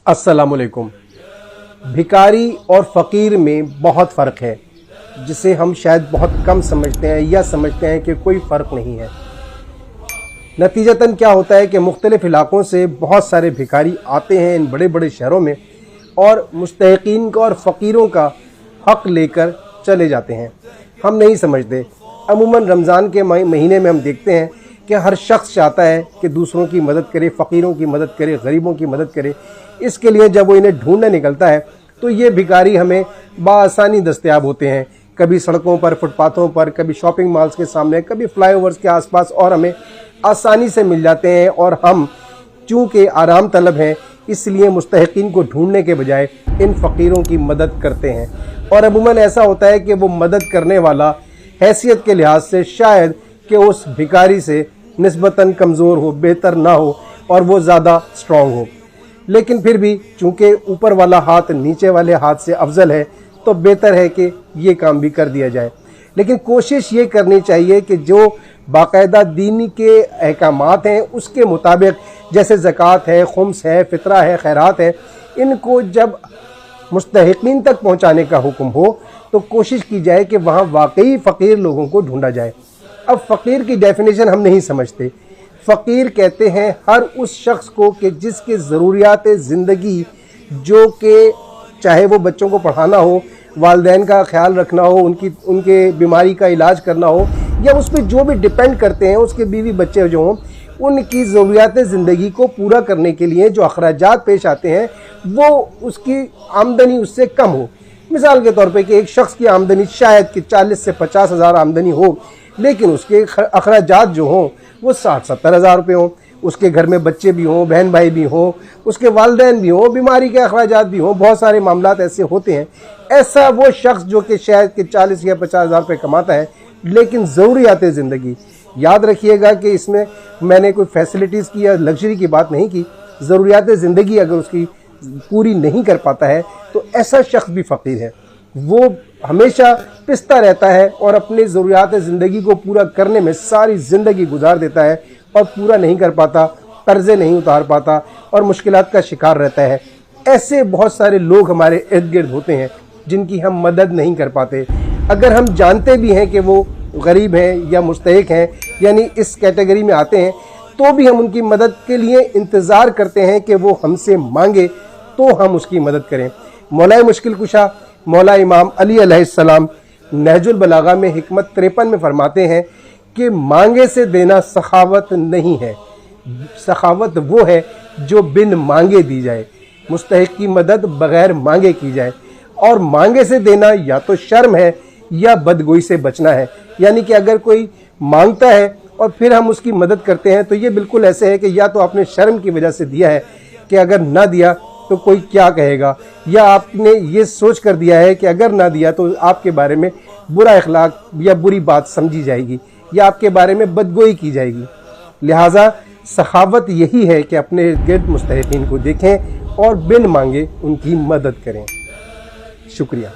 अस्सलामुअलैकुम। भिखारी और फ़कीर में बहुत फ़र्क है, जिसे हम शायद बहुत कम समझते हैं या समझते हैं कि कोई फ़र्क नहीं है। नतीजतन क्या होता है कि मुख्तलिफ़ इलाक़ों से बहुत सारे भिखारी आते हैं इन बड़े बड़े शहरों में और मुस्तहिक़ीन का और फ़कीरों का हक़ लेकर चले जाते हैं। हम नहीं समझते। अमूमन रमज़ान के महीने में हम देखते हैं कि हर शख्स चाहता है कि दूसरों की मदद करे, फ़कीरों की मदद करे, गरीबों की मदद करे। इसके लिए जब वो इन्हें ढूंढने निकलता है तो ये भिखारी हमें बआसानी दस्तयाब होते हैं, कभी सड़कों पर, फुटपाथों पर, कभी शॉपिंग मॉल्स के सामने, कभी फ्लाईओवर्स के आसपास, और हमें आसानी से मिल जाते हैं। और हम चूँकि आराम तलब हैं इसलिए मुस्तहिक़ीन को ढूंढने के बजाय इन फ़कीरों की मदद करते हैं। और अमूमन ऐसा होता है कि वो मदद करने वाला हैसियत के लिहाज से शायद कि उस भिखारी से निस्बतन कमज़ोर हो, बेहतर ना हो और वो ज़्यादा स्ट्रॉन्ग हो, लेकिन फिर भी चूँकि ऊपर वाला हाथ नीचे वाले हाथ से अफजल है तो बेहतर है कि ये काम भी कर दिया जाए। लेकिन कोशिश ये करनी चाहिए कि जो बाकायदा दीनी के अहकामात हैं उसके मुताबिक, जैसे ज़कात है, खुम्स है, फ़ितरा है, खैरात है, इनको जब मुस्तहिक़ीन तक पहुँचाने का हुक्म हो तो कोशिश की जाए कि वहाँ वाकई फ़कीर लोगों को ढूंढा जाए। अब फ़कीर की डेफिनेशन हम नहीं समझते। फ़कीर कहते हैं हर उस शख्स को कि जिसके ज़रूरियात ज़िंदगी, जो कि चाहे वो बच्चों को पढ़ाना हो, वालिदैन का ख्याल रखना हो, उनके बीमारी का इलाज करना हो, या उस पर जो भी डिपेंड करते हैं, उसके बीवी बच्चे जो हों, उनकी ज़रूरियात ज़िंदगी को पूरा करने के लिए जो अखराजात पेश आते हैं वो उसकी आमदनी उससे कम हो। मिसाल के तौर पे कि एक शख्स की आमदनी शायद कि 40 से 50 हज़ार आमदनी हो, लेकिन उसके अखराजात जो हों वो 60-70 हज़ार रुपये हों, उसके घर में बच्चे भी हों, बहन भाई भी हों, उसके वालिदैन भी हों, बीमारी के अखराजात भी हों, बहुत सारे मामलात ऐसे होते हैं। ऐसा वो शख्स जो कि शायद कि 40 या 50 हज़ार रुपये कमाता है, लेकिन ज़रूरियात ज़िंदगी, याद रखिएगा कि इसमें मैंने कोई फैसिलिटीज़ की या लग्जरी की बात नहीं की। ज़रूरियात ज़िंदगी अगर उसकी पूरी नहीं कर पाता है तो ऐसा शख्स भी फ़कीर है। वो हमेशा पिसता रहता है और अपनी ज़रूरियात ज़िंदगी को पूरा करने में सारी ज़िंदगी गुजार देता है और पूरा नहीं कर पाता, कर्ज़े नहीं उतार पाता और मुश्किलात का शिकार रहता है। ऐसे बहुत सारे लोग हमारे इर्द गिर्द होते हैं जिनकी हम मदद नहीं कर पाते। अगर हम जानते भी हैं कि वो गरीब हैं या मुस्तहिक़ हैं, यानी इस कैटेगरी में आते हैं, तो भी हम उनकी मदद के लिए इंतज़ार करते हैं कि वो हमसे मांगे तो हम उसकी मदद करें। मौलाए मुश्किल कुशा मौला इमाम अली अलैहिस्सलाम नहजुल बलागा में हिकमत 53 में फरमाते हैं कि मांगे से देना सखावत नहीं है, सखावत वो है जो बिन मांगे दी जाए, मुस्तहिक़ की मदद बग़ैर मांगे की जाए। और मांगे से देना या तो शर्म है या बदगोई से बचना है। यानी कि अगर कोई मांगता है और फिर हम उसकी मदद करते हैं तो ये बिल्कुल ऐसे है कि या तो आपने शर्म की वजह से दिया है कि अगर ना दिया तो कोई क्या कहेगा, या आपने ये सोच कर दिया है कि अगर ना दिया तो आपके बारे में बुरा अखलाक या बुरी बात समझी जाएगी या आपके बारे में बदगोई की जाएगी। लिहाजा सखावत यही है कि अपने इर्द गिर्द मुस्तहिक़ीन को देखें और बिन मांगे उनकी मदद करें। शुक्रिया।